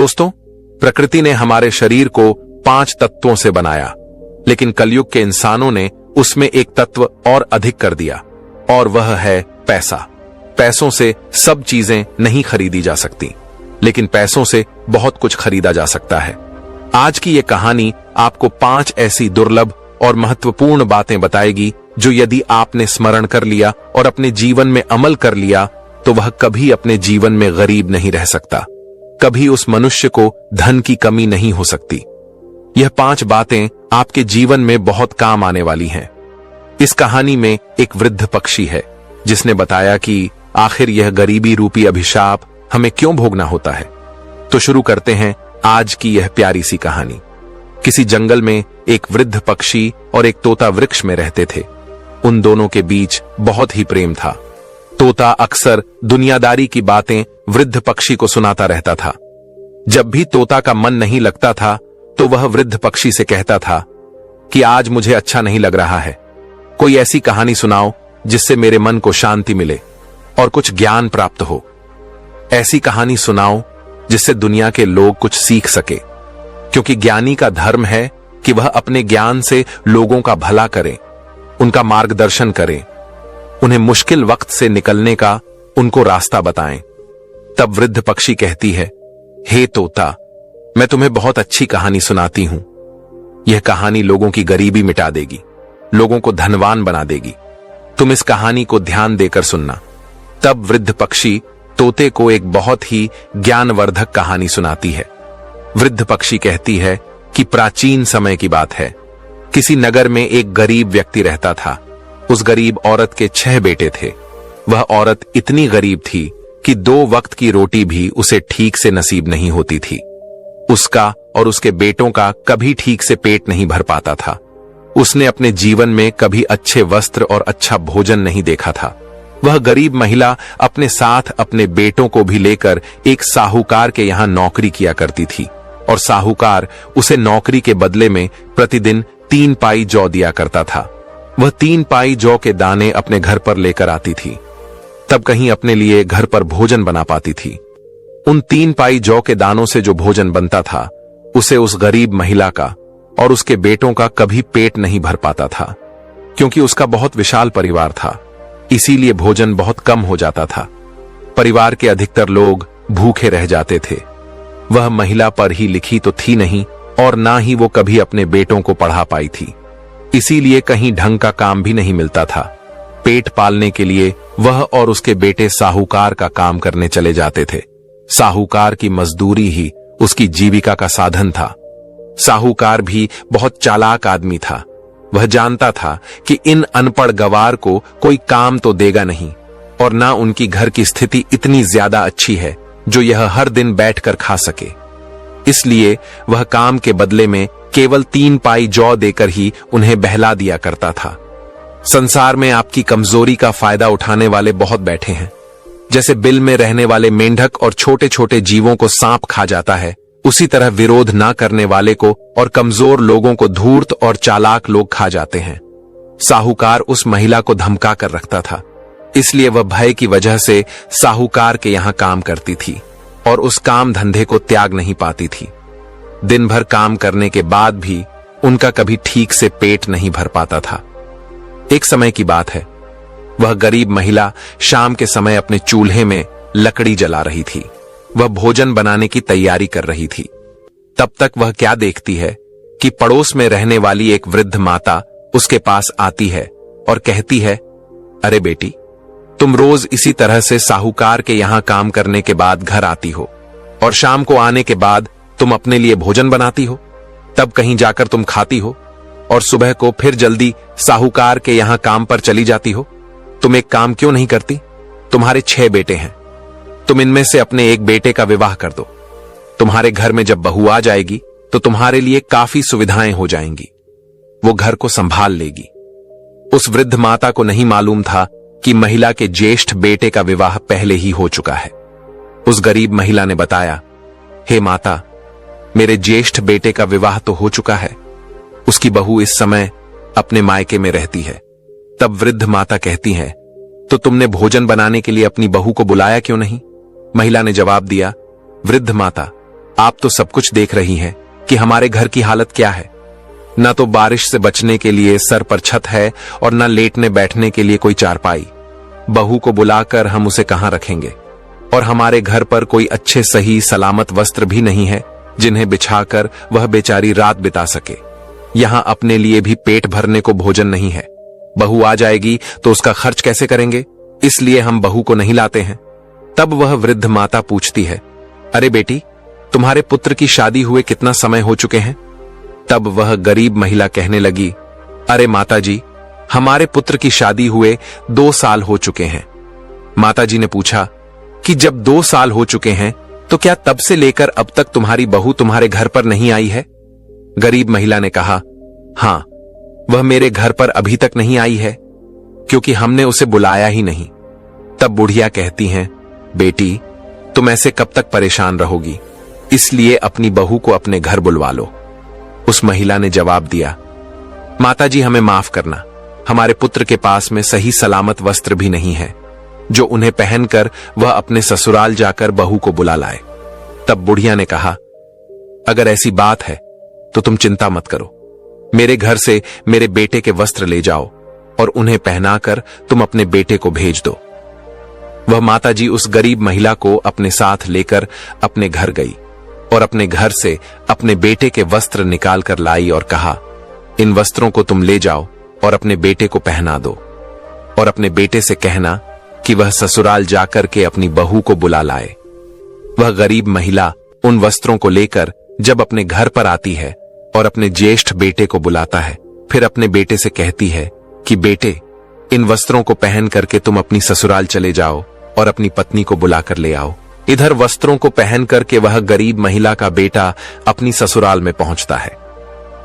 दोस्तों, प्रकृति ने हमारे शरीर को 5 तत्वों से बनाया, लेकिन कलयुग के इंसानों ने उसमें एक तत्व और अधिक कर दिया, और वह है पैसा। पैसों से सब चीजें नहीं खरीदी जा सकती, लेकिन पैसों से बहुत कुछ खरीदा जा सकता है। आज की यह कहानी आपको 5 ऐसी दुर्लभ और महत्वपूर्ण बातें बताएगी जो यदि आपने स्मरण कर लिया और अपने जीवन में अमल कर लिया तो वह कभी अपने जीवन में गरीब नहीं रह सकता, कभी उस मनुष्य को धन की कमी नहीं हो सकती। यह 5 बातें आपके जीवन में बहुत काम आने वाली हैं। इस कहानी में एक वृद्ध पक्षी है जिसने बताया कि आखिर यह गरीबी रूपी अभिशाप हमें क्यों भोगना होता है। तो शुरू करते हैं आज की यह प्यारी सी कहानी। किसी जंगल में एक वृद्ध पक्षी और एक तोता वृक्ष में रहते थे। उन दोनों के बीच बहुत ही प्रेम था। तोता अक्सर दुनियादारी की बातें वृद्ध पक्षी को सुनाता रहता था। जब भी तोता का मन नहीं लगता था तो वह वृद्ध पक्षी से कहता था कि आज मुझे अच्छा नहीं लग रहा है, कोई ऐसी कहानी सुनाओ जिससे मेरे मन को शांति मिले और कुछ ज्ञान प्राप्त हो। ऐसी कहानी सुनाओ जिससे दुनिया के लोग कुछ सीख सके, क्योंकि ज्ञानी का धर्म है कि वह अपने ज्ञान से लोगों का भला करे, उनका मार्गदर्शन करे, उन्हें मुश्किल वक्त से निकलने का उनको रास्ता बताएं। तब वृद्ध पक्षी कहती है, हे तोता, मैं तुम्हें बहुत अच्छी कहानी सुनाती हूं। यह कहानी लोगों की गरीबी मिटा देगी, लोगों को धनवान बना देगी। तुम इस कहानी को ध्यान देकर सुनना। तब वृद्ध पक्षी तोते को एक बहुत ही ज्ञानवर्धक कहानी सुनाती है। वृद्ध पक्षी कहती है कि प्राचीन समय की बात है। किसी नगर में एक गरीब व्यक्ति रहता था। उस गरीब औरत के 6 बेटे थे। वह औरत इतनी गरीब थी कि 2 वक्त की रोटी भी उसे ठीक से नसीब नहीं होती थी। उसका और उसके बेटों का कभी ठीक से पेट नहीं भर पाता था। उसने अपने जीवन में कभी अच्छे वस्त्र और अच्छा भोजन नहीं देखा था। वह गरीब महिला अपने साथ अपने बेटों को भी लेकर एक साहूकार के यहां नौकरी किया करती थी, और साहूकार उसे नौकरी के बदले में प्रतिदिन 3 पाई जौ दिया करता था। वह 3 पाई जौ के दाने अपने घर पर लेकर आती थी, तब कहीं अपने लिए घर पर भोजन बना पाती थी। उन 3 पाई जौ के दानों से जो भोजन बनता था उसे उस गरीब महिला का और उसके बेटों का कभी पेट नहीं भर पाता था, क्योंकि उसका बहुत विशाल परिवार था। इसीलिए भोजन बहुत कम हो जाता था। परिवार के अधिकतर लोग भूखे रह जाते थे। वह महिला पर ही लिखी तो थी नहीं, और ना ही वो कभी अपने बेटों को पढ़ा पाई थी। इसीलिए कहीं ढंग का काम भी नहीं मिलता था। पेट पालने के लिए वह और उसके बेटे साहूकार का काम करने चले जाते थे। साहूकार की मजदूरी ही उसकी जीविका का साधन था। साहूकार भी बहुत चालाक आदमी था। वह जानता था कि इन अनपढ़ गवार को कोई काम तो देगा नहीं, और ना उनकी घर की स्थिति इतनी ज्यादा अच्छी है जो यह हर दिन बैठकर खा सके। इसलिए वह काम के बदले में केवल 3 पाई जौ देकर ही उन्हें बहला दिया करता था। संसार में आपकी कमजोरी का फायदा उठाने वाले बहुत बैठे हैं। जैसे बिल में रहने वाले मेंढक और छोटे छोटे जीवों को सांप खा जाता है, उसी तरह विरोध ना करने वाले को और कमजोर लोगों को धूर्त और चालाक लोग खा जाते हैं। साहूकार उस महिला को धमका कर रखता था, इसलिए वह भय की वजह से साहूकार के यहां काम करती थी और उस काम धंधे को त्याग नहीं पाती थी। दिन भर काम करने के बाद भी उनका कभी ठीक से पेट नहीं भर पाता था। एक समय की बात है, वह गरीब महिला शाम के समय अपने चूल्हे में लकड़ी जला रही थी। वह भोजन बनाने की तैयारी कर रही थी। तब तक वह क्या देखती है कि पड़ोस में रहने वाली एक वृद्ध माता उसके पास आती है और कहती है, अरे बेटी, तुम रोज इसी तरह से साहूकार के यहां काम करने के बाद घर आती हो, और शाम को आने के बाद तुम अपने लिए भोजन बनाती हो, तब कहीं जाकर तुम खाती हो, और सुबह को फिर जल्दी साहूकार के यहां काम पर चली जाती हो। तुम एक काम क्यों नहीं करती? तुम्हारे 6 बेटे हैं, तुम इनमें से अपने एक बेटे का विवाह कर दो। तुम्हारे घर में जब बहू आ जाएगी तो तुम्हारे लिए काफी सुविधाएं हो जाएंगी, वो घर को संभाल लेगी। उस वृद्ध माता को नहीं मालूम था कि महिला के ज्येष्ठ बेटे का विवाह पहले ही हो चुका है। उस गरीब महिला ने बताया, हे माता, मेरे ज्येष्ठ बेटे का विवाह तो हो चुका है, उसकी बहू इस समय अपने मायके में रहती है। तब वृद्ध माता कहती है, तो तुमने भोजन बनाने के लिए अपनी बहू को बुलाया क्यों नहीं? महिला ने जवाब दिया, वृद्ध माता, आप तो सब कुछ देख रही हैं कि हमारे घर की हालत क्या है। न तो बारिश से बचने के लिए सर पर छत है और न लेटने बैठने के लिए कोई चारपाई। बहू को बुलाकर हम उसे कहां रखेंगे? और हमारे घर पर कोई अच्छे सही सलामत वस्त्र भी नहीं है जिन्हें बिछाकर वह बेचारी रात बिता सके। यहां अपने लिए भी पेट भरने को भोजन नहीं है। बहू आ जाएगी तो उसका खर्च कैसे करेंगे? इसलिए हम बहू को नहीं लाते हैं। तब वह वृद्ध माता पूछती है, अरे बेटी, तुम्हारे पुत्र की शादी हुए कितना समय हो चुके हैं? तब वह गरीब महिला कहने लगी, अरे माताजी, हमारे पुत्र की शादी हुए 2 साल हो चुके हैं। माताजी ने पूछा कि जब 2 साल हो चुके हैं तो क्या तब से लेकर अब तक तुम्हारी बहू तुम्हारे घर पर नहीं आई है? गरीब महिला ने कहा, हां, वह मेरे घर पर अभी तक नहीं आई है क्योंकि हमने उसे बुलाया ही नहीं। तब बुढ़िया कहती हैं, बेटी, तुम ऐसे कब तक परेशान रहोगी? इसलिए अपनी बहू को अपने घर बुलवा लो। उस महिला ने जवाब दिया, माताजी, हमें माफ करना, हमारे पुत्र के पास में सही सलामत वस्त्र भी नहीं है जो उन्हें पहनकर वह अपने ससुराल जाकर बहू को बुला लाए। तब बुढ़िया ने कहा, अगर ऐसी बात है तो तुम चिंता मत करो। मेरे घर से मेरे बेटे के वस्त्र ले जाओ और उन्हें पहनाकर तुम अपने बेटे को भेज दो। वह माताजी उस गरीब महिला को अपने साथ लेकर अपने घर गई और अपने घर से अपने बेटे के वस्त्र निकाल कर लाई और कहा, इन वस्त्रों को तुम ले जाओ और अपने बेटे को पहना दो और अपने बेटे से कहना कि वह ससुराल जाकर के अपनी बहू को बुला लाए। वह गरीब महिला उन वस्त्रों को लेकर जब अपने घर पर आती है और अपने ज्येष्ठ बेटे को बुलाता है, फिर अपने बेटे से कहती है कि बेटे, इन वस्त्रों को पहन करके तुम अपनी ससुराल चले जाओ और अपनी पत्नी को बुलाकर ले आओ। इधर वस्त्रों को पहन करके वह गरीब महिला का बेटा अपनी ससुराल में पहुंचता है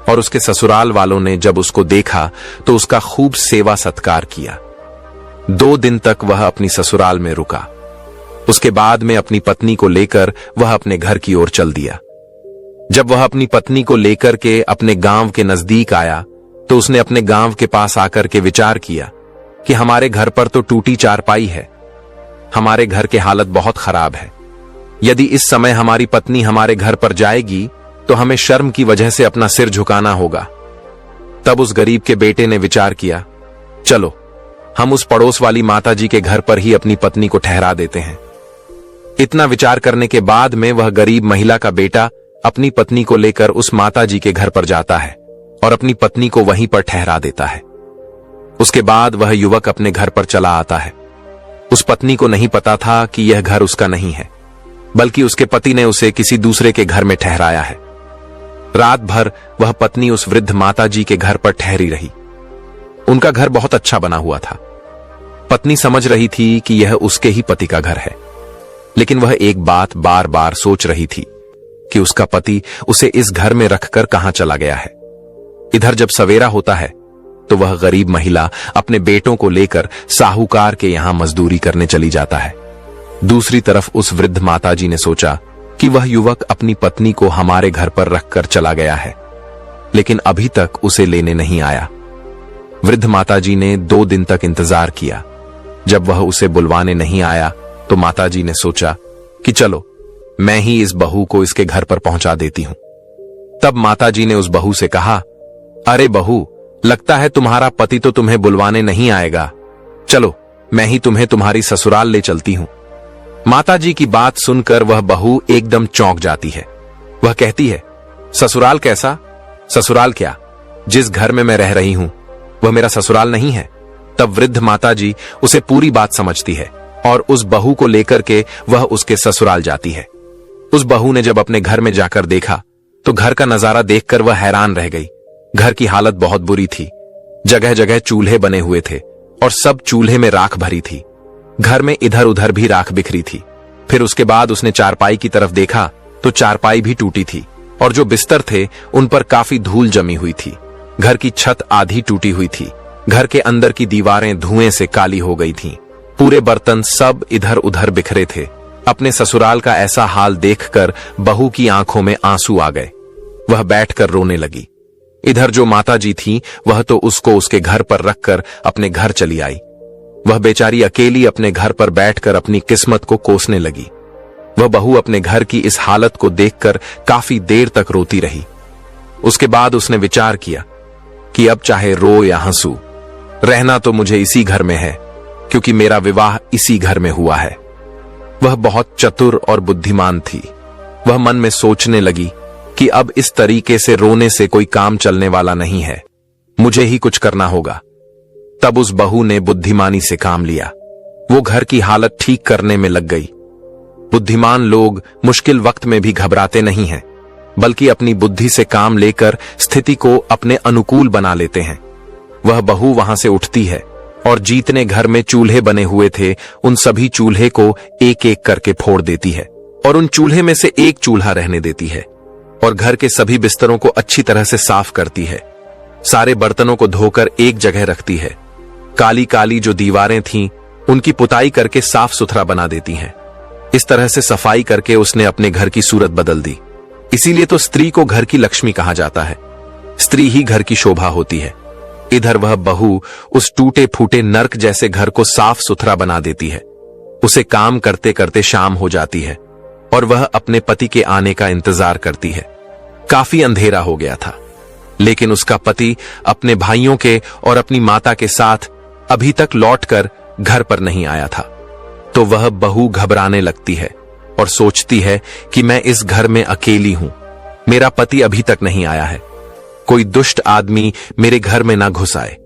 और उसके ससुराल वालों ने जब उसको देखा तो उसका खूब सेवा सत्कार किया। 2 दिन तक वह अपनी ससुराल में रुका। उसके बाद में अपनी पत्नी को लेकर वह अपने घर की ओर चल दिया। जब वह अपनी पत्नी को लेकर के अपने गांव के नजदीक आया तो उसने अपने गांव के पास आकर के विचार किया कि हमारे घर पर तो टूटी चारपाई है, हमारे घर की हालत बहुत खराब है। यदि इस समय हमारी पत्नी हमारे घर पर जाएगी तो हमें शर्म की वजह से अपना सिर झुकाना होगा। तब उस गरीब के बेटे ने विचार किया, चलो हम उस पड़ोस वाली माताजी के घर पर ही अपनी पत्नी को ठहरा देते हैं। इतना विचार करने के बाद में वह गरीब महिला का बेटा अपनी पत्नी को लेकर उस माताजी के घर पर जाता है और अपनी पत्नी को वहीं पर ठहरा देता है। उसके बाद वह युवक अपने घर पर चला आता है। उस पत्नी को नहीं पता था कि यह घर उसका नहीं है, बल्कि उसके पति ने उसे किसी दूसरे के घर में ठहराया है। रात भर वह पत्नी उस वृद्ध माताजी के घर पर ठहरी रही। उनका घर बहुत अच्छा बना हुआ था। पत्नी समझ रही थी कि यह उसके ही पति का घर है, लेकिन वह एक बात बार बार सोच रही थी कि उसका पति उसे इस घर में रखकर कहां चला गया है। इधर जब सवेरा होता है तो वह गरीब महिला अपने बेटों को लेकर साहूकार के यहां मजदूरी करने चली जाता है। दूसरी तरफ उस वृद्ध माताजी ने सोचा कि वह युवक अपनी पत्नी को हमारे घर पर रखकर चला गया है, लेकिन अभी तक उसे लेने नहीं आया। वृद्ध माताजी ने 2 दिन तक इंतजार किया। जब वह उसे बुलवाने नहीं आया तो माताजी ने सोचा कि चलो मैं ही इस बहू को इसके घर पर पहुंचा देती हूं। तब माताजी ने उस बहू से कहा, अरे बहू, लगता है तुम्हारा पति तो तुम्हें बुलवाने नहीं आएगा। चलो मैं ही तुम्हें तुम्हारी ससुराल ले चलती हूं। माताजी की बात सुनकर वह बहू एकदम चौंक जाती है। वह कहती है, ससुराल कैसा? ससुराल क्या? जिस घर में मैं रह रही हूं वह मेरा ससुराल नहीं है। तब वृद्ध माताजी उसे पूरी बात समझती है और उस बहू को लेकर के वह उसके ससुराल जाती है। उस बहू ने जब अपने घर में जाकर देखा तो घर का नजारा देखकर वह हैरान रह गई। घर की हालत बहुत बुरी थी। जगह जगह चूल्हे बने हुए थे और सब चूल्हे में राख भरी थी। घर में इधर उधर भी राख बिखरी थी। फिर उसके बाद उसने चारपाई की तरफ देखा तो चारपाई भी टूटी थी और जो बिस्तर थे उन पर काफी धूल जमी हुई थी। घर की छत आधी टूटी हुई थी। घर के अंदर की दीवारें धुएं से काली हो गई थीं। पूरे बर्तन सब इधर उधर बिखरे थे। अपने ससुराल का ऐसा हाल देखकर बहू की आंखों में आंसू आ गए। वह बैठकर रोने लगी। इधर जो माताजी थी वह तो उसको उसके घर पर रखकर अपने घर चली आई। वह बेचारी अकेली अपने घर पर बैठकर अपनी किस्मत को कोसने लगी। वह बहू अपने घर की इस हालत को देखकर काफी देर तक रोती रही। उसके बाद उसने विचार किया कि अब चाहे रो या हंसू, रहना तो मुझे इसी घर में है, क्योंकि मेरा विवाह इसी घर में हुआ है। वह बहुत चतुर और बुद्धिमान थी। वह मन में सोचने लगी कि अब इस तरीके से रोने से कोई काम चलने वाला नहीं है, मुझे ही कुछ करना होगा। तब उस बहू ने बुद्धिमानी से काम लिया। वो घर की हालत ठीक करने में लग गई। बुद्धिमान लोग मुश्किल वक्त में भी घबराते नहीं हैं, बल्कि अपनी बुद्धि से काम लेकर स्थिति को अपने अनुकूल बना लेते हैं। वह बहू वहां से उठती है और जितने घर में चूल्हे बने हुए थे उन सभी चूल्हे को एक एक करके फोड़ देती है और उन चूल्हे में से एक चूल्हा रहने देती है और घर के सभी बिस्तरों को अच्छी तरह से साफ करती है। सारे बर्तनों को धोकर एक जगह रखती है। काली काली जो दीवारें थीं उनकी पुताई करके साफ सुथरा बना देती हैं। इस तरह से सफाई करके उसने अपने घर की सूरत बदल दी। इसीलिए तो स्त्री को घर की लक्ष्मी कहा जाता है। स्त्री ही घर की शोभा होती है। इधर वह बहू उस टूटे फूटे नर्क जैसे घर को साफ सुथरा बना देती है। उसे काम करते करते शाम हो जाती है और वह अपने पति के आने का इंतजार करती है। काफी अंधेरा हो गया था, लेकिन उसका पति अपने भाइयों के और अपनी माता के साथ अभी तक लौटकर घर पर नहीं आया था। तो वह बहू घबराने लगती है और सोचती है कि मैं इस घर में अकेली हूं, मेरा पति अभी तक नहीं आया है, कोई दुष्ट आदमी मेरे घर में ना घुस आए।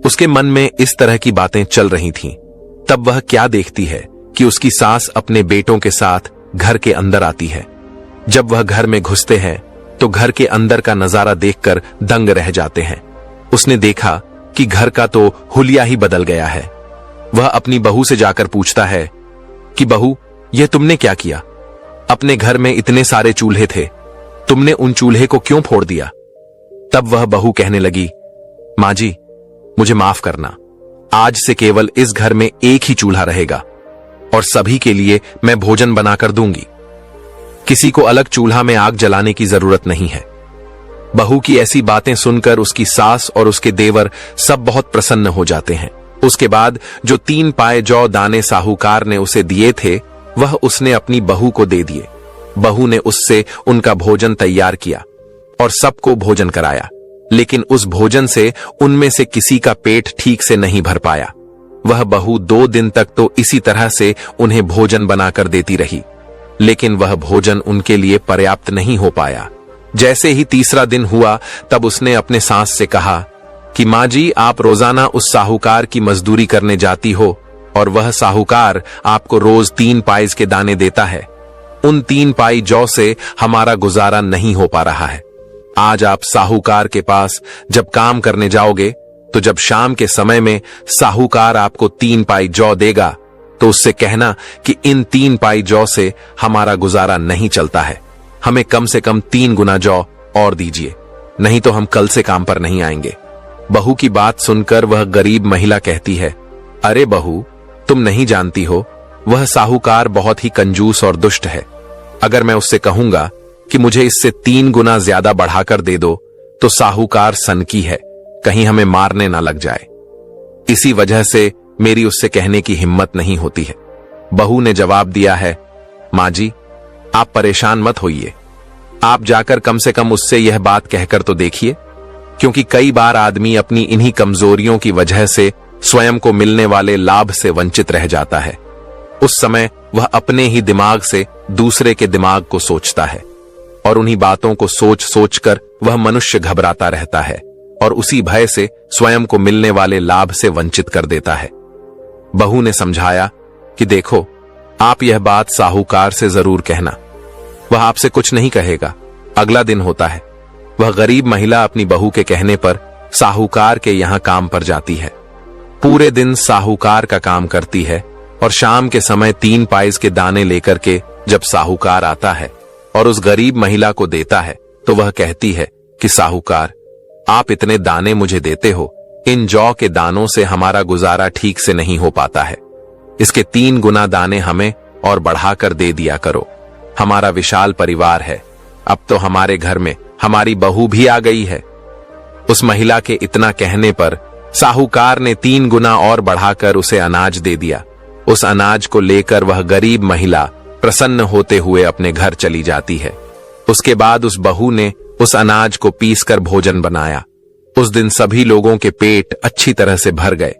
उसके मन में इस तरह की बातें चल रही थीं। तब वह क्या देखती है कि उसकी सास अपने बेटों के साथ घर के अंदर आती है। जब वह घर में घुसते हैं तो घर के अंदर का नजारा देखकर दंग रह जाते हैं। उसने देखा कि घर का तो हुलिया ही बदल गया है। वह अपनी बहू से जाकर पूछता है कि बहू, यह तुमने क्या किया? अपने घर में इतने सारे चूल्हे थे, तुमने उन चूल्हे को क्यों फोड़ दिया? तब वह बहू कहने लगी, मां जी, मुझे माफ करना, आज से केवल इस घर में एक ही चूल्हा रहेगा और सभी के लिए मैं भोजन बनाकर दूंगी। किसी को अलग चूल्हा में आग जलाने की जरूरत नहीं है। बहू की ऐसी बातें सुनकर उसकी सास और उसके देवर सब बहुत प्रसन्न हो जाते हैं। उसके बाद जो 3 पाए जौ दाने साहूकार ने उसे दिए थे वह उसने अपनी बहू को दे दिए। बहू ने उससे उनका भोजन तैयार किया और सबको भोजन कराया, लेकिन उस भोजन से उनमें से किसी का पेट ठीक से नहीं भर पाया। वह बहू 2 दिन तक तो इसी तरह से उन्हें भोजन बनाकर देती रही, लेकिन वह भोजन उनके लिए पर्याप्त नहीं हो पाया। जैसे ही तीसरा दिन हुआ तब उसने अपने सास से कहा कि मां जी, आप रोजाना उस साहूकार की मजदूरी करने जाती हो और वह साहूकार आपको रोज 3 पाइज के दाने देता है। उन 3 पाई जौ से हमारा गुजारा नहीं हो पा रहा है। आज आप साहूकार के पास जब काम करने जाओगे तो जब शाम के समय में साहूकार आपको 3 पाई जौ देगा तो उससे कहना कि इन 3 पाई जौ से हमारा गुजारा नहीं चलता है, हमें कम से कम 3 गुना जौ और दीजिए, नहीं तो हम कल से काम पर नहीं आएंगे। बहू की बात सुनकर वह गरीब महिला कहती है, अरे बहू, तुम नहीं जानती हो, वह साहूकार बहुत ही कंजूस और दुष्ट है। अगर मैं उससे कहूंगा कि मुझे इससे 3 गुना ज्यादा बढ़ाकर दे दो तो साहूकार सनकी है, कहीं हमें मारने ना लग जाए। इसी वजह से मेरी उससे कहने की हिम्मत नहीं होती है। बहू ने जवाब दिया है, मां जी, आप परेशान मत होइए, आप जाकर कम से कम उससे यह बात कहकर तो देखिए, क्योंकि कई बार आदमी अपनी इन्हीं कमजोरियों की वजह से स्वयं को मिलने वाले लाभ से वंचित रह जाता है। उस समय वह अपने ही दिमाग से दूसरे के दिमाग को सोचता है और उन्हीं बातों को सोच सोचकर वह मनुष्य घबराता रहता है और उसी भय से स्वयं को मिलने वाले लाभ से वंचित कर देता है। बहू ने समझाया कि देखो, आप यह बात साहूकार से जरूर कहना, वह आपसे कुछ नहीं कहेगा। अगला दिन होता है। वह गरीब महिला अपनी बहू के कहने पर साहूकार के यहां काम पर जाती है। पूरे दिन साहूकार का काम करती है और शाम के समय 3 पाइज के दाने लेकर के जब साहूकार आता है और उस गरीब महिला को देता है तो वह कहती है कि साहूकार, आप इतने दाने मुझे देते हो, इन जौ के दानों से हमारा गुजारा ठीक से नहीं हो पाता है, इसके 3 गुना दाने हमें और बढ़ाकर दे दिया करो। हमारा विशाल परिवार है, अब तो हमारे घर में हमारी बहू भी आ गई है। उस महिला के इतना कहने पर साहूकार ने 3 गुना और बढ़ाकर उसे अनाज दे दिया। उस अनाज को लेकर वह गरीब महिला प्रसन्न होते हुए अपने घर चली जाती है। उसके बाद उस बहू ने उस अनाज को पीसकर भोजन बनाया। उस दिन सभी लोगों के पेट अच्छी तरह से भर गए।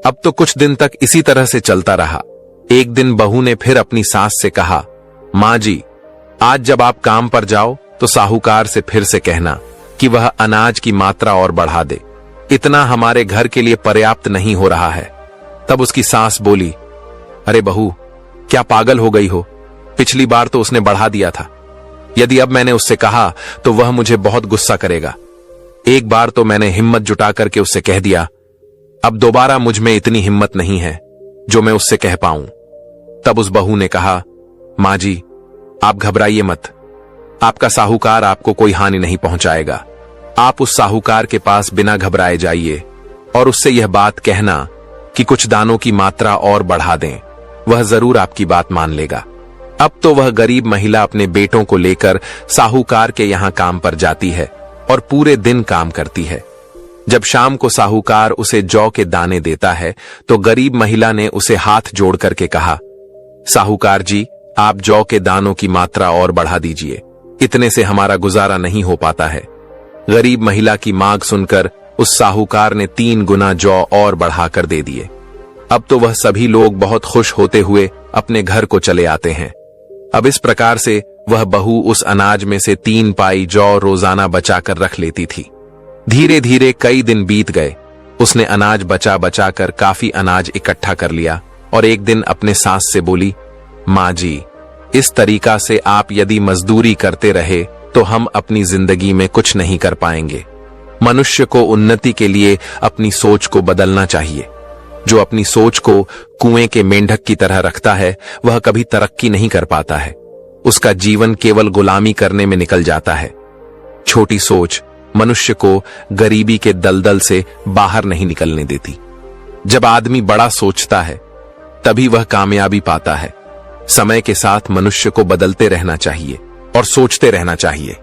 अब तो कुछ दिन तक इसी तरह से चलता रहा। एक दिन बहू ने फिर अपनी सास से कहा, माँ जी, आज जब आप काम पर जाओ तो साहूकार से फिर से कहना कि वह अनाज की मात्रा और बढ़ा दे। इतना हमारे घर के लिए पर्याप्त नहीं हो रहा है। तब उसकी सास बोली, अरे बहू, क्या पागल हो गई हो? पिछली बार तो उसने बढ़ा दिया था। यदि अब मैंने उससे कहा तो वह मुझे बहुत गुस्सा करेगा। एक बार तो मैंने हिम्मत जुटा करके उससे कह दिया, अब दोबारा मुझ में इतनी हिम्मत नहीं है जो मैं उससे कह पाऊं। तब उस बहू ने कहा, माँ जी, आप घबराइए मत। आपका साहूकार आपको कोई हानि नहीं पहुंचाएगा। आप उस साहूकार के पास बिना घबराए जाइए और उससे यह बात कहना कि कुछ दानों की मात्रा और बढ़ा दें। वह जरूर आपकी बात मान लेगा। अब तो वह गरीब महिला अपने बेटों को लेकर साहूकार के यहां काम पर जाती है और पूरे दिन काम करती है। जब शाम को साहूकार उसे जौ के दाने देता है तो गरीब महिला ने उसे हाथ जोड़ करके कहा, साहूकार जी, आप जौ के दानों की मात्रा और बढ़ा दीजिए। इतने से हमारा गुजारा नहीं हो पाता है। गरीब महिला की मांग सुनकर उस साहूकार ने 3 गुना जौ और बढ़ाकर दे दिए। अब तो वह सभी लोग बहुत खुश होते हुए अपने घर को चले आते हैं। अब इस प्रकार से वह बहू उस अनाज में से 3 पाई जौ रोजाना बचाकर रख लेती थी। धीरे धीरे कई दिन बीत गए। उसने अनाज बचा बचाकर काफी अनाज इकट्ठा कर लिया और एक दिन अपने सास से बोली, माँ जी, इस तरीका से आप यदि मजदूरी करते रहे तो हम अपनी जिंदगी में कुछ नहीं कर पाएंगे। मनुष्य को उन्नति के लिए अपनी सोच को बदलना चाहिए। जो अपनी सोच को कुएं के मेंढक की तरह रखता है वह कभी तरक्की नहीं कर पाता है। उसका जीवन केवल गुलामी करने में निकल जाता है। छोटी सोच मनुष्य को गरीबी के दलदल से बाहर नहीं निकलने देती। जब आदमी बड़ा सोचता है तभी वह कामयाबी पाता है। समय के साथ मनुष्य को बदलते रहना चाहिए और सोचते रहना चाहिए।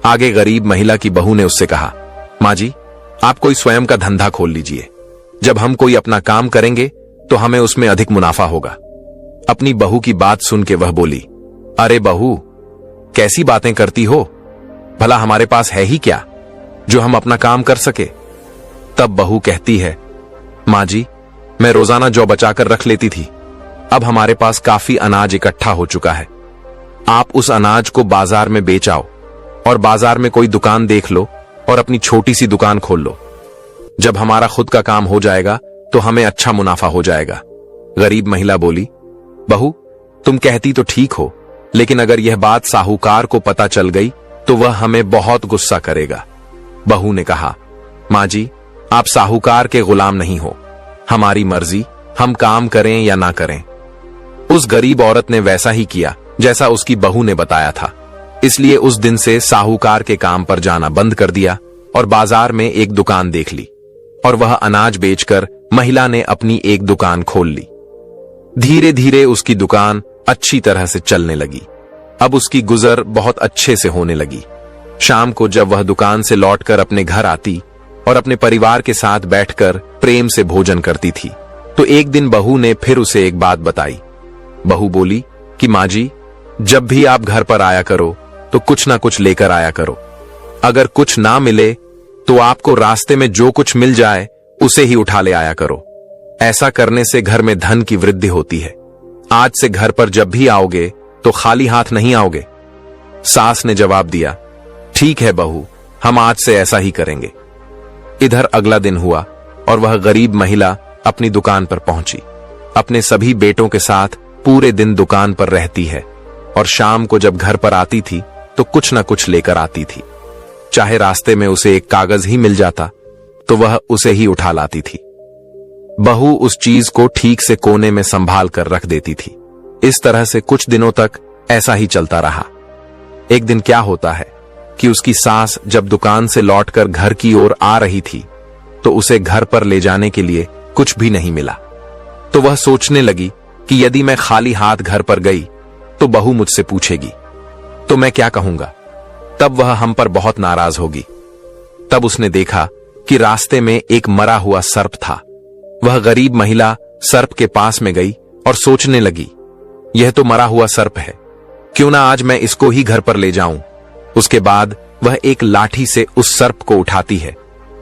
आगे गरीब महिला की बहू ने उससे कहा, माँ जी, आप कोई स्वयं का धंधा खोल लीजिए। जब हम कोई अपना काम करेंगे तो हमें उसमें अधिक मुनाफा होगा। अपनी बहू की बात सुन के वह बोली, अरे बहू, कैसी बातें करती हो? भला हमारे पास है ही क्या जो हम अपना काम कर सके? तब बहू कहती है, माँ जी, मैं रोजाना जौ बचाकर रख लेती थी। अब हमारे पास काफी अनाज इकट्ठा हो चुका है। आप उस अनाज को बाजार में बेच आओ और बाजार में कोई दुकान देख लो और अपनी छोटी सी दुकान खोल लो। जब हमारा खुद का काम हो जाएगा तो हमें अच्छा मुनाफा हो जाएगा। गरीब महिला बोली, बहू, तुम कहती तो ठीक हो, लेकिन अगर यह बात साहूकार को पता चल गई तो वह हमें बहुत गुस्सा करेगा। बहू ने कहा, माँ जी, आप साहूकार के गुलाम नहीं हो। हमारी मर्जी, हम काम करें या ना करें। उस गरीब औरत ने वैसा ही किया जैसा उसकी बहू ने बताया था। इसलिए उस दिन से साहूकार के काम पर जाना बंद कर दिया और बाजार में एक दुकान देख ली और वह अनाज बेचकर महिला ने अपनी एक दुकान खोल ली। धीरे धीरे उसकी दुकान अच्छी तरह से चलने लगी। अब उसकी गुजर बहुत अच्छे से होने लगी। शाम को जब वह दुकान से लौटकर अपने घर आती और अपने परिवार के साथ बैठकर प्रेम से भोजन करती थी तो एक दिन बहू ने फिर उसे एक बात बताई। बहू बोली कि माँ जी, जब भी आप घर पर आया करो तो कुछ ना कुछ लेकर आया करो। अगर कुछ ना मिले तो आपको रास्ते में जो कुछ मिल जाए उसे ही उठा ले आया करो। ऐसा करने से घर में धन की वृद्धि होती है। आज से घर पर जब भी आओगे तो खाली हाथ नहीं आओगे। सास ने जवाब दिया, ठीक है बहू, हम आज से ऐसा ही करेंगे। इधर अगला दिन हुआ और वह गरीब महिला अपनी दुकान पर पहुंची। अपने सभी बेटों के साथ पूरे दिन दुकान पर रहती है और शाम को जब घर पर आती थी तो कुछ न कुछ लेकर आती थी। चाहे रास्ते में उसे एक कागज ही मिल जाता तो वह उसे ही उठा लाती थी। बहू उस चीज को ठीक से कोने में संभाल कर रख देती थी। इस तरह से कुछ दिनों तक ऐसा ही चलता रहा। एक दिन क्या होता है कि उसकी सास जब दुकान से लौटकर घर की ओर आ रही थी तो उसे घर पर ले जाने के लिए कुछ भी नहीं मिला। तो वह सोचने लगी कि यदि मैं खाली हाथ घर पर गई तो बहू मुझसे पूछेगी तो मैं क्या कहूंगा। तब वह हम पर बहुत नाराज होगी। तब उसने देखा कि रास्ते में एक मरा हुआ सर्प था। वह गरीब महिला सर्प के पास में गई और सोचने लगी, यह तो मरा हुआ सर्प है, क्यों ना आज मैं इसको ही घर पर ले जाऊं। उसके बाद वह एक लाठी से उस सर्प को उठाती है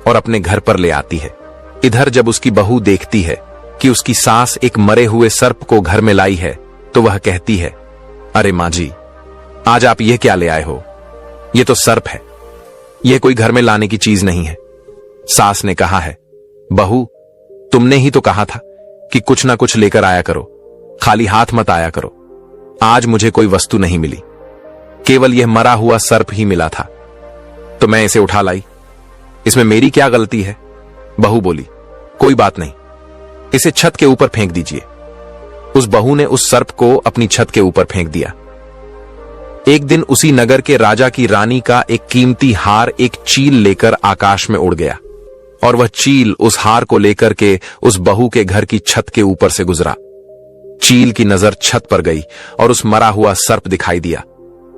और अपने घर पर ले आती है। इधर जब उसकी बहू देखती है कि उसकी सास एक मरे हुए सर्प को घर में लाई है, तो वह कहती है, अरे माँ जी, आज आप यह क्या ले आए हो? यह तो सर्प है, यह कोई घर में लाने की चीज नहीं है। सास ने कहा है, बहू, तुमने ही तो कहा था कि कुछ ना कुछ लेकर आया करो, खाली हाथ मत आया करो। आज मुझे कोई वस्तु नहीं मिली, केवल यह मरा हुआ सर्प ही मिला था, तो मैं इसे उठा लाई। इसमें मेरी क्या गलती है? बहू बोली, कोई बात नहीं, इसे छत के ऊपर फेंक दीजिए। उस बहू ने उस सर्प को अपनी छत के ऊपर फेंक दिया। एक दिन उसी नगर के राजा की रानी का एक कीमती हार एक चील लेकर आकाश में उड़ गया, और वह चील उस हार को लेकर के उस बहू के घर की छत के ऊपर से गुजरा। चील की नजर छत पर गई और उस मरा हुआ सर्प दिखाई दिया।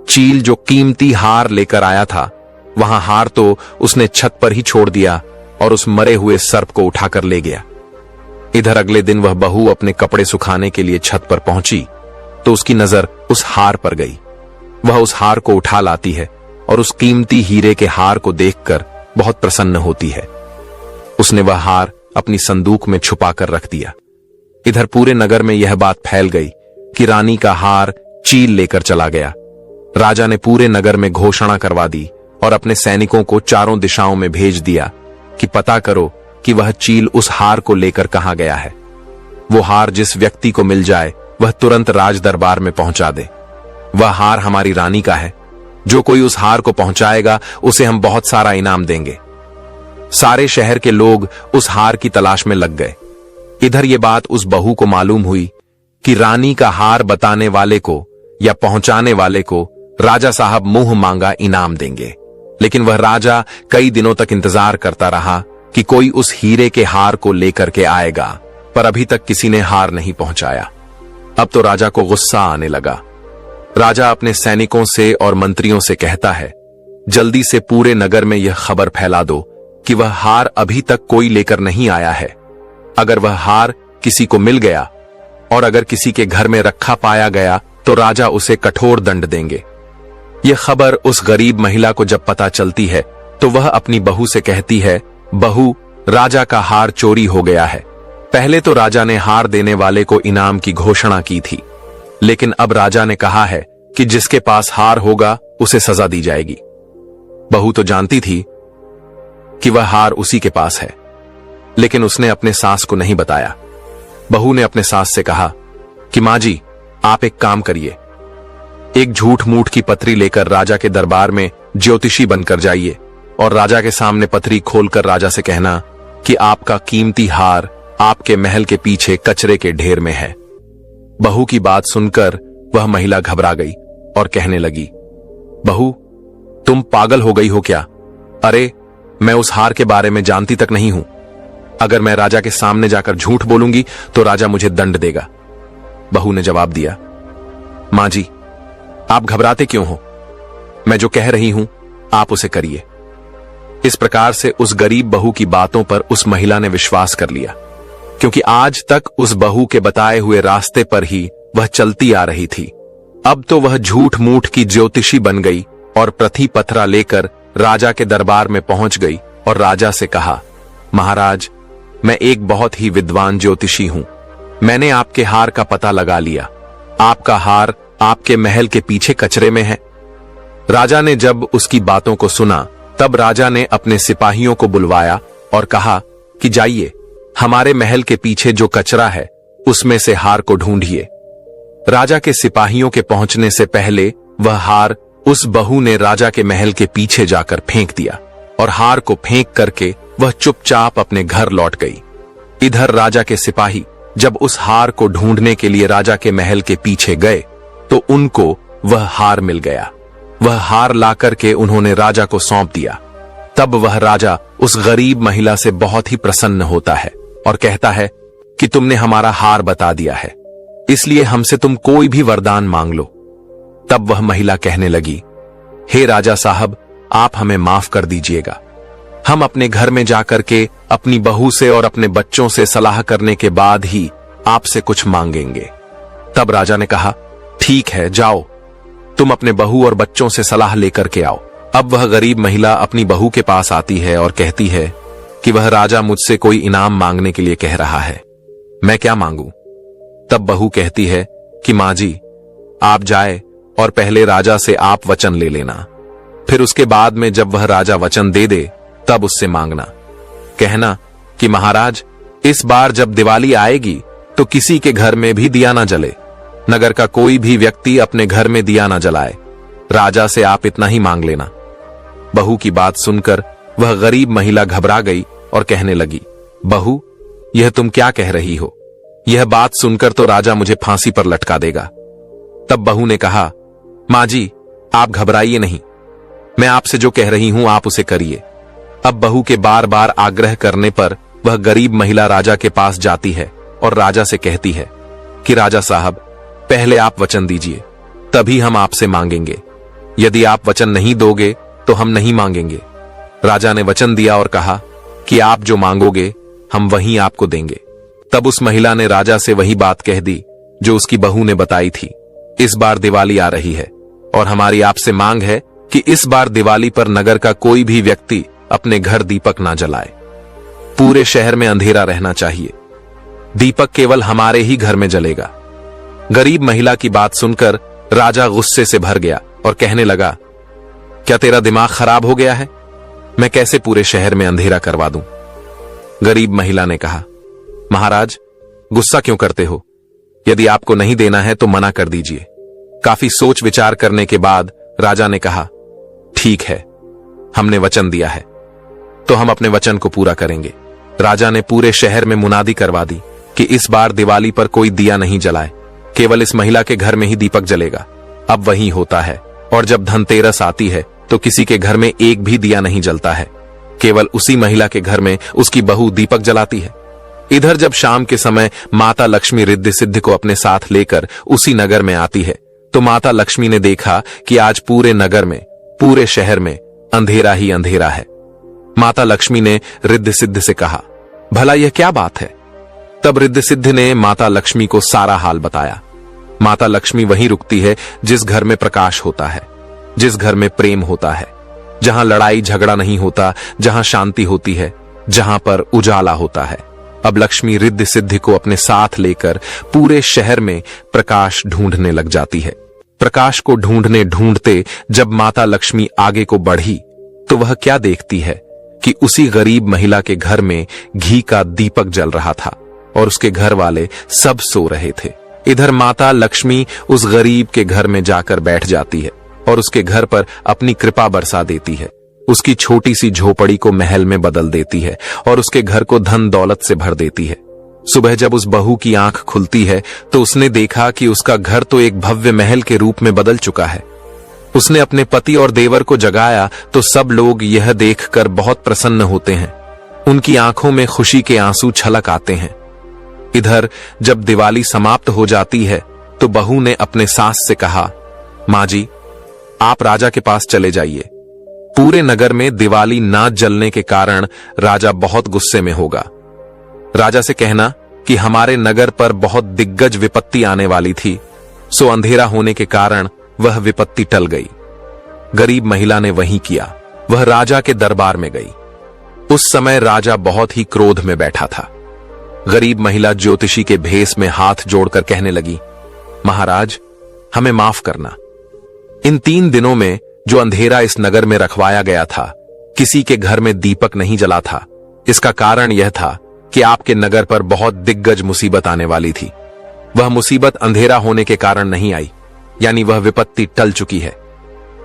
चील जो कीमती हार लेकर आया था, वहां हार तो उसने छत पर ही छोड़ दिया और उस मरे हुए सर्प को उठाकर ले गया। इधर अगले दिन वह बहू अपने कपड़े सुखाने के लिए छत पर पहुंची तो उसकी नजर उस हार पर गई। वह उस हार को उठा लाती है और उस कीमती हीरे के हार को देखकर बहुत प्रसन्न होती है। उसने वह हार अपनी संदूक में छुपा कर रख दिया। इधर पूरे नगर में यह बात फैल गई कि रानी का हार चील लेकर चला गया। राजा ने पूरे नगर में घोषणा करवा दी और अपने सैनिकों को चारों दिशाओं में भेज दिया कि पता करो कि वह चील उस हार को लेकर कहां गया है। वो हार जिस व्यक्ति को मिल जाए वह तुरंत राज दरबार में पहुंचा दे। वह हार हमारी रानी का है, जो कोई उस हार को पहुंचाएगा उसे हम बहुत सारा इनाम देंगे। सारे शहर के लोग उस हार की तलाश में लग गए। इधर ये बात उस बहू को मालूम हुई कि रानी का हार बताने वाले को या पहुंचाने वाले को राजा साहब मुंह मांगा इनाम देंगे। लेकिन वह राजा कई दिनों तक इंतजार करता रहा कि कोई उस हीरे के हार को लेकर के आएगा, पर अभी तक किसी ने हार नहीं पहुंचाया। अब तो राजा को गुस्सा आने लगा। राजा अपने सैनिकों से और मंत्रियों से कहता है, जल्दी से पूरे नगर में यह खबर फैला दो कि वह हार अभी तक कोई लेकर नहीं आया है। अगर वह हार किसी को मिल गया और अगर किसी के घर में रखा पाया गया तो राजा उसे कठोर दंड देंगे। यह खबर उस गरीब महिला को जब पता चलती है तो वह अपनी बहू से कहती है, बहू, राजा का हार चोरी हो गया है। पहले तो राजा ने हार देने वाले को इनाम की घोषणा की थी, लेकिन अब राजा ने कहा है कि जिसके पास हार होगा उसे सजा दी जाएगी। बहू तो जानती थी कि वह हार उसी के पास है, लेकिन उसने अपने सास को नहीं बताया। बहू ने अपने सास से कहा कि मां जी, आप एक काम करिए, एक झूठ मूठ की पत्री लेकर राजा के दरबार में ज्योतिषी बनकर जाइए और राजा के सामने पत्री खोलकर राजा से कहना कि आपका कीमती हार आपके महल के पीछे कचरे के ढेर में है। बहू की बात सुनकर वह महिला घबरा गई और कहने लगी, बहू, तुम पागल हो गई हो क्या? अरे, मैं उस हार के बारे में जानती तक नहीं हूं। अगर मैं राजा के सामने जाकर झूठ बोलूंगी तो राजा मुझे दंड देगा। बहू ने जवाब दिया, मां जी, आप घबराते क्यों हो? मैं जो कह रही हूं आप उसे करिए। इस प्रकार से उस गरीब बहू की बातों पर उस महिला ने विश्वास कर लिया, क्योंकि आज तक उस बहू के बताए हुए रास्ते पर ही वह चलती आ रही थी। अब तो वह झूठ मूठ की ज्योतिषी बन गई और प्रथि पत्रा लेकर राजा के दरबार में पहुंच गई और राजा से कहा, महाराज, मैं एक बहुत ही विद्वान ज्योतिषी हूं। मैंने आपके हार का पता लगा लिया। आपका हार आपके महल के पीछे कचरे में है। राजा ने जब उसकी बातों को सुना तब राजा ने अपने सिपाहियों को बुलवाया और कहा कि जाइए, हमारे महल के पीछे जो कचरा है उसमें से हार को ढूंढिए। राजा के सिपाहियों के पहुंचने से पहले वह हार उस बहू ने राजा के महल के पीछे जाकर फेंक दिया और हार को फेंक करके वह चुपचाप अपने घर लौट गई। इधर राजा के सिपाही जब उस हार को ढूंढने के लिए राजा के महल के पीछे गए तो उनको वह हार मिल गया। वह हार लाकर के उन्होंने राजा को सौंप दिया। तब वह राजा उस गरीब महिला से बहुत ही प्रसन्न होता है और कहता है कि तुमने हमारा हार बता दिया है, इसलिए हमसे तुम कोई भी वरदान मांग लो। तब वह महिला कहने लगी, हे राजा साहब, आप हमें माफ कर दीजिएगा। हम अपने घर में जाकर के अपनी बहू से और अपने बच्चों से सलाह करने के बाद ही आपसे कुछ मांगेंगे। तब राजा ने कहा, ठीक है, जाओ, तुम अपने बहू और बच्चों से सलाह लेकर के आओ। अब वह गरीब महिला अपनी बहू के पास आती है और कहती है कि वह राजा मुझसे कोई इनाम मांगने के लिए कह रहा है, मैं क्या मांगू? तब बहू कहती है कि मां जी, आप जाए और पहले राजा से आप वचन ले लेना, फिर उसके बाद में जब वह राजा वचन दे दे तब उससे मांगना। कहना कि महाराज, इस बार जब दिवाली आएगी तो किसी के घर में भी दिया ना जले, नगर का कोई भी व्यक्ति अपने घर में दिया ना जलाए, राजा से आप इतना ही मांग लेना। बहू की बात सुनकर वह गरीब महिला घबरा गई और कहने लगी, बहू, यह तुम क्या कह रही हो? यह बात सुनकर तो राजा मुझे फांसी पर लटका देगा। तब बहू ने कहा, मां जी, आप घबराइए नहीं, मैं आपसे जो कह रही हूं आप उसे करिए। अब बहू के बार बार आग्रह करने पर वह गरीब महिला राजा के पास जाती है और राजा से कहती है कि राजा साहब, पहले आप वचन दीजिए, तभी हम आपसे मांगेंगे। यदि आप वचन नहीं दोगे तो हम नहीं मांगेंगे। राजा ने वचन दिया और कहा कि आप जो मांगोगे हम वही आपको देंगे। तब उस महिला ने राजा से वही बात कह दी जो उसकी बहू ने बताई थी। इस बार दिवाली आ रही है और हमारी आपसे मांग है कि इस बार दिवाली पर नगर का कोई भी व्यक्ति अपने घर दीपक ना जलाए। पूरे शहर में अंधेरा रहना चाहिए, दीपक केवल हमारे ही घर में जलेगा। गरीब महिला की बात सुनकर राजा गुस्से से भर गया और कहने लगा, क्या तेरा दिमाग खराब हो गया है? मैं कैसे पूरे शहर में अंधेरा करवा दूं? गरीब महिला ने कहा, महाराज, गुस्सा क्यों करते हो? यदि आपको नहीं देना है तो मना कर दीजिए। काफी सोच विचार करने के बाद राजा ने कहा, ठीक है, हमने वचन दिया है तो हम अपने वचन को पूरा करेंगे। राजा ने पूरे शहर में मुनादी करवा दी कि इस बार दिवाली पर कोई दिया नहीं जलाए, केवल इस महिला के घर में ही दीपक जलेगा। अब वही होता है, और जब धनतेरस आती है तो किसी के घर में एक भी दिया नहीं जलता है, केवल उसी महिला के घर में उसकी बहू दीपक जलाती है। इधर जब शाम के समय माता लक्ष्मी रिद्धि सिद्धि को अपने साथ लेकर उसी नगर में आती है तो माता लक्ष्मी ने देखा कि आज पूरे नगर में, पूरे शहर में अंधेरा ही अंधेरा है। माता लक्ष्मी ने रिद्धि सिद्धि से कहा, भला यह क्या बात है? तब रिद्धि सिद्धि ने माता लक्ष्मी को सारा हाल बताया। माता लक्ष्मी वहीं रुकती है जिस घर में प्रकाश होता है, जिस घर में प्रेम होता है, जहां लड़ाई झगड़ा नहीं होता, जहां शांति होती है, जहां पर उजाला होता है। अब लक्ष्मी रिद्धि सिद्धि को अपने साथ लेकर पूरे शहर में प्रकाश ढूंढने लग जाती है। प्रकाश को ढूंढने ढूंढते जब माता लक्ष्मी आगे को बढ़ी तो वह क्या देखती है कि उसी गरीब महिला के घर में घी का दीपक जल रहा था और उसके घर वाले सब सो रहे थे। इधर माता लक्ष्मी उस गरीब के घर में जाकर बैठ जाती है और उसके घर पर अपनी कृपा बरसा देती है। उसकी छोटी सी झोपड़ी को महल में बदल देती है और उसके घर को धन दौलत से भर देती है। सुबह जब उस बहू की आंख खुलती है तो उसने देखा कि उसका घर तो एक भव्य महल के रूप में बदल चुका है। उसने अपने पति और देवर को जगाया तो सब लोग यह देखकर बहुत प्रसन्न होते हैं। उनकी आंखों में खुशी के आंसू छलक आते हैं। इधर जब दिवाली समाप्त हो जाती है तो बहू ने अपने सास से कहा, मां जी, आप राजा के पास चले जाइए। पूरे नगर में दिवाली ना जलने के कारण राजा बहुत गुस्से में होगा। राजा से कहना कि हमारे नगर पर बहुत दिग्गज विपत्ति आने वाली थी, सो अंधेरा होने के कारण वह विपत्ति टल गई। गरीब महिला ने वही किया, वह राजा के दरबार में गई। उस समय राजा बहुत ही क्रोध में बैठा था। गरीब महिला ज्योतिषी के भेष में हाथ जोड़कर कहने लगी, महाराज, हमें माफ करना। इन 3 दिनों में जो अंधेरा इस नगर में रखवाया गया था, किसी के घर में दीपक नहीं जला था। इसका कारण यह था कि आपके नगर पर बहुत दिग्गज मुसीबत आने वाली थी। वह मुसीबत अंधेरा होने के कारण नहीं आई, यानी वह विपत्ति टल चुकी है।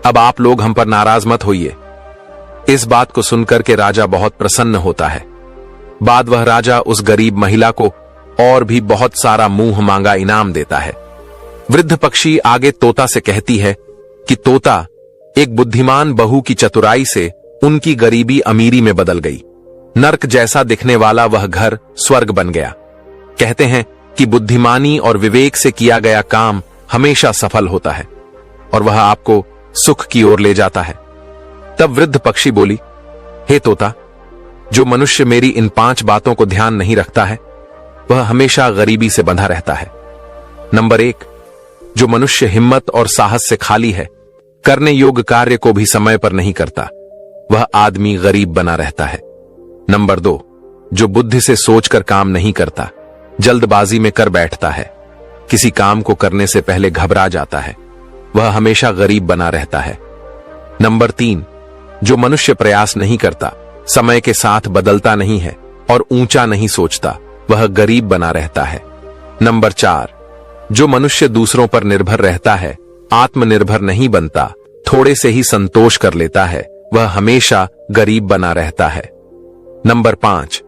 अब आप लोग हम पर नाराज मत होइए। इस बात को सुनकर के राजा बहुत प्रसन्न होता है। बाद वह राजा उस गरीब महिला को और भी बहुत सारा मुंह मांगा इनाम देता है। वृद्ध पक्षी आगे तोता से कहती है कि तोता, एक बुद्धिमान बहू की चतुराई से उनकी गरीबी अमीरी में बदल गई। नर्क जैसा दिखने वाला वह घर स्वर्ग बन गया। कहते हैं कि बुद्धिमानी और विवेक से किया गया काम हमेशा सफल होता है और वह आपको सुख की ओर ले जाता है। तब वृद्ध पक्षी बोली, हे तोता, जो मनुष्य मेरी इन 5 बातों को ध्यान नहीं रखता है वह हमेशा गरीबी से बंधा रहता है। नंबर 1, जो मनुष्य हिम्मत और साहस से खाली है, करने योग्य कार्य को भी समय पर नहीं करता, वह आदमी गरीब बना रहता है। नंबर 2, जो बुद्धि से सोचकर काम नहीं करता, जल्दबाजी में कर बैठता है, किसी काम को करने से पहले घबरा जाता है, वह हमेशा गरीब बना रहता है। नंबर 3, जो मनुष्य प्रयास नहीं करता, समय के साथ बदलता नहीं है और ऊंचा नहीं सोचता, वह गरीब बना रहता है। नंबर 4, जो मनुष्य दूसरों पर निर्भर रहता है, आत्मनिर्भर नहीं बनता, थोड़े से ही संतोष कर लेता है, वह हमेशा गरीब बना रहता है। नंबर 5,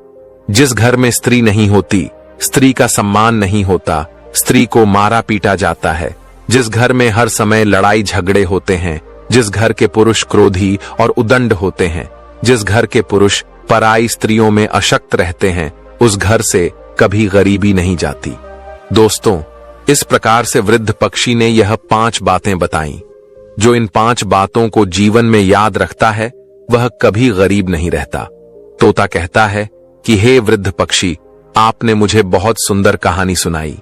जिस घर में स्त्री नहीं होती, स्त्री का सम्मान नहीं होता, स्त्री को मारा पीटा जाता है। जिस घर में हर समय लड़ाई झगड़े होते हैं, जिस घर के पुरुष क्रोधी और उदंड होते हैं, जिस घर के पुरुष पराई स्त्रियों में अशक्त रहते हैं, उस घर से कभी गरीबी नहीं जाती। दोस्तों, इस प्रकार से वृद्ध पक्षी ने यह 5 बातें बताईं। जो इन 5 बातों को जीवन में याद रखता है, वह कभी गरीब नहीं रहता। तोता कहता है कि हे वृद्ध पक्षी, आपने मुझे बहुत सुंदर कहानी सुनाई।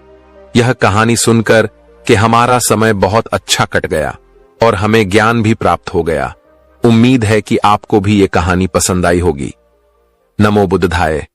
यह कहानी सुनकर कि हमारा समय बहुत अच्छा कट गया और हमें ज्ञान भी प्राप्त हो गया। उम्मीद है कि आपको भी ये कहानी पसंद आई होगी। नमो बुद्धाय।